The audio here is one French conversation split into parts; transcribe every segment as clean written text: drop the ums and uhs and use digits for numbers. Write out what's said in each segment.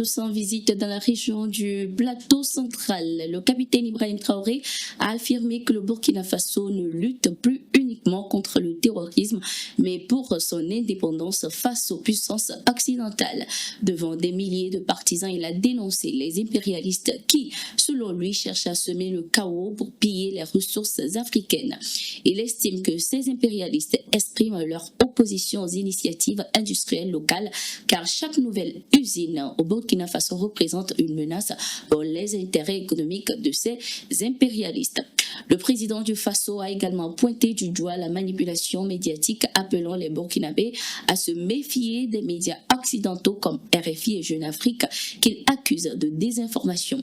tous en visite dans la région du plateau central. Le capitaine Ibrahim Traoré a affirmé que le Burkina Faso ne lutte plus uniquement contre le terrorisme, mais pour son indépendance face aux puissances occidentales. Devant des milliers de partisans, il a dénoncé les impérialistes qui, selon lui, cherchent à semer le chaos pour piller les ressources africaines. Il estime que ces impérialistes expriment leur opposition aux initiatives industrielles locales, car chaque nouvelle usine au Burkina Faso représente une menace pour les intérêts économiques de ces impérialistes. Le président du Faso a également pointé du doigt la manipulation médiatique, appelant les Burkinabés à se méfier des médias occidentaux comme RFI et Jeune Afrique qu'il accuse de désinformation.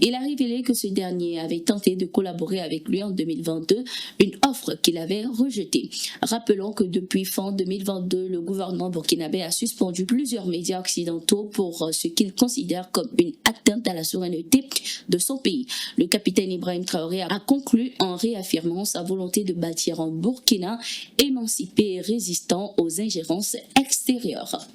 Il a révélé que ce dernier avait tenté de collaborer avec lui en 2022, une offre qu'il avait rejetée. Rappelons que depuis fin 2022, le gouvernement burkinabé a suspendu plusieurs médias occidentaux pour ce qu'il considère comme une atteinte à la souveraineté de son pays. Le capitaine Ibrahim Traoré a conclu en réaffirmant sa volonté de bâtir un Burkina émancipé et résistant aux ingérences extérieures.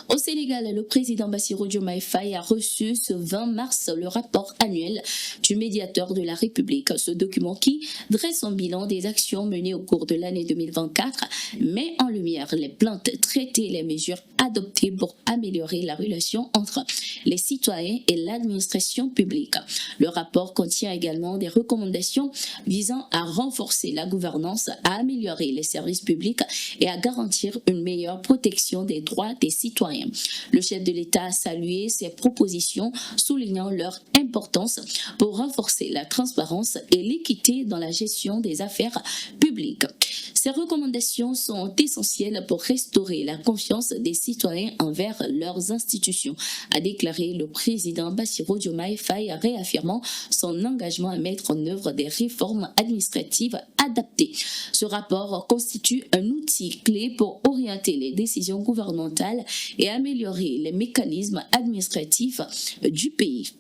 Au Sénégal, le président Bassirou Diomaye Faye a reçu ce 20 mars le rapport annuel du médiateur de la République. Ce document qui dresse un bilan des actions menées au cours de l'année 2024 met en lumière les plaintes traitées et les mesures adoptées pour améliorer la relation entre les citoyens et l'administration publique. Le rapport contient également des recommandations visant à renforcer la gouvernance, à améliorer les services publics et à garantir une meilleure protection des droits des citoyens. Le chef de l'État a salué ces propositions, soulignant leur importance pour renforcer la transparence et l'équité dans la gestion des affaires publiques. Ces recommandations sont essentielles pour restaurer la confiance des citoyens envers leurs institutions, a déclaré le président Bassirou Diomaye Faye, réaffirmant son engagement à mettre en œuvre des réformes administratives adaptées. Ce rapport constitue un outil clé pour orienter les décisions gouvernementales et améliorer les mécanismes administratifs du pays.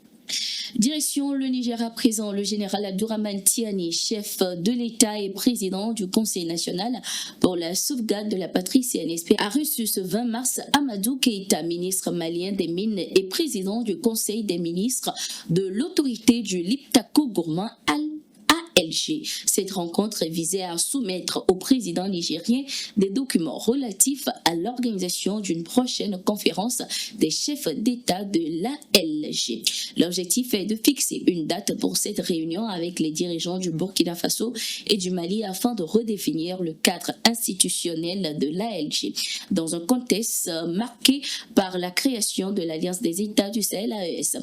Direction le Niger à présent, le général Abdourahmane Tiani, chef de l'État et président du Conseil national pour la sauvegarde de la patrie CNSP, a reçu ce 20 mars Amadou Keïta, ministre malien des Mines et président du Conseil des ministres de l'autorité du Liptako Gourmand ALG. Cette rencontre visait à soumettre au président nigérien des documents relatifs à l'organisation d'une prochaine conférence des chefs d'État de l'ALG. L'objectif est de fixer une date pour cette réunion avec les dirigeants du Burkina Faso et du Mali afin de redéfinir le cadre institutionnel de l'ALG dans un contexte marqué par la création de l'Alliance des États du Sahel AES.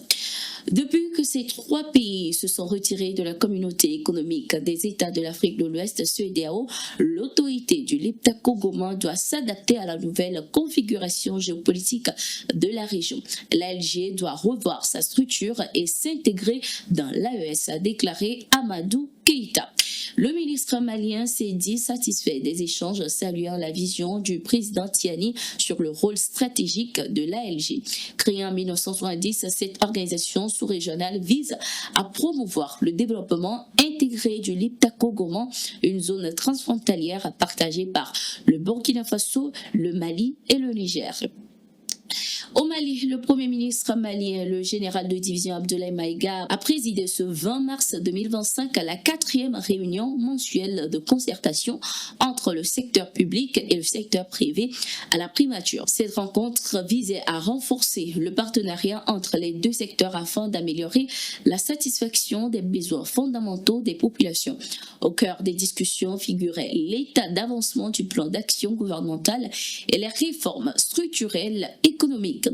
Depuis que ces trois pays se sont retirés de la communauté économique des États de l'Afrique de l'Ouest, CEDEAO, l'autorité du Liptako Gourmand doit s'adapter à la nouvelle configuration géopolitique de la région. L'ALG doit revoir sa structure et s'intégrer dans l'AES, a déclaré Amadou Keïta. Le ministre malien s'est dit satisfait des échanges, saluant la vision du président Tiani sur le rôle stratégique de l'ALG. Créée en 1970, cette organisation sous-régionale vise à promouvoir le développement intégré du Liptako Gourmand, une zone transfrontalière partagée par le Burkina Faso, le Mali et le Niger. Au Mali, le Premier ministre malien, le général de division Abdoulaye Maïga, a présidé ce 20 mars 2025 à la 4e réunion mensuelle de concertation entre le secteur public et le secteur privé à la primature. Cette rencontre visait à renforcer le partenariat entre les deux secteurs afin d'améliorer la satisfaction des besoins fondamentaux des populations. Au cœur des discussions figurait l'état d'avancement du plan d'action gouvernemental et les réformes structurelles économiques.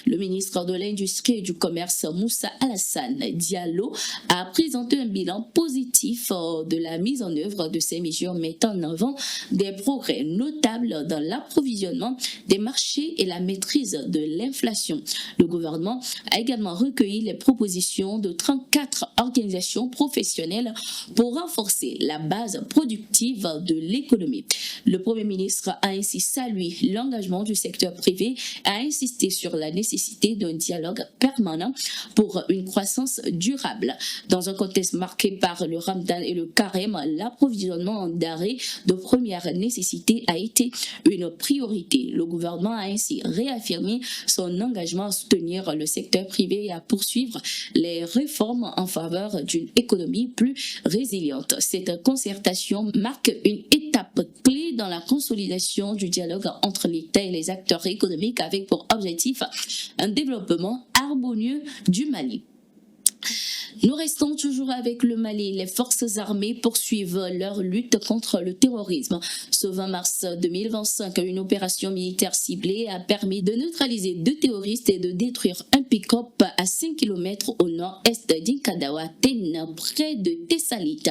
Le ministre de l'Industrie et du Commerce, Moussa Alassane Diallo, a présenté un bilan positif de la mise en œuvre de ces mesures, mettant en avant des progrès notables dans l'approvisionnement des marchés et la maîtrise de l'inflation. Le gouvernement a également recueilli les propositions de 34 organisations professionnelles pour renforcer la base productive de l'économie. Le Premier ministre a ainsi salué l'engagement du secteur privé, a insisté sur la nécessité d'un dialogue permanent pour une croissance durable. Dans un contexte marqué par le Ramadan et le Carême, l'approvisionnement en denrées de première nécessité a été une priorité. Le gouvernement a ainsi réaffirmé son engagement à soutenir le secteur privé et à poursuivre les réformes en faveur d'une économie plus résiliente. Cette concertation marque une étape clé dans la consolidation du dialogue entre l'État et les acteurs économiques avec pour objectif un développement harmonieux du Mali. Nous restons toujours avec le Mali. Les forces armées poursuivent leur lutte contre le terrorisme. Ce 20 mars 2025, une opération militaire ciblée a permis de neutraliser 2 terroristes et de détruire un pick-up à 5 km au nord-est d'Inkadawa, près de Tessalit.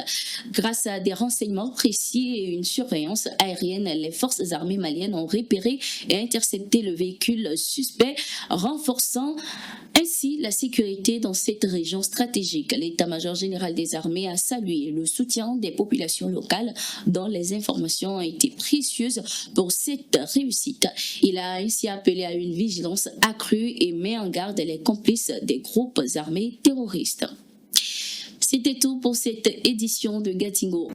Grâce à des renseignements précis et une surveillance aérienne, les forces armées maliennes ont repéré et intercepté le véhicule suspect, renforçant ainsi la sécurité dans cette région stratégique. L'état-major général des armées a salué le soutien des populations locales dont les informations ont été précieuses pour cette réussite. Il a ainsi appelé à une vigilance accrue et met en garde les complices des groupes armés terroristes. C'était tout pour cette édition de Gatingo.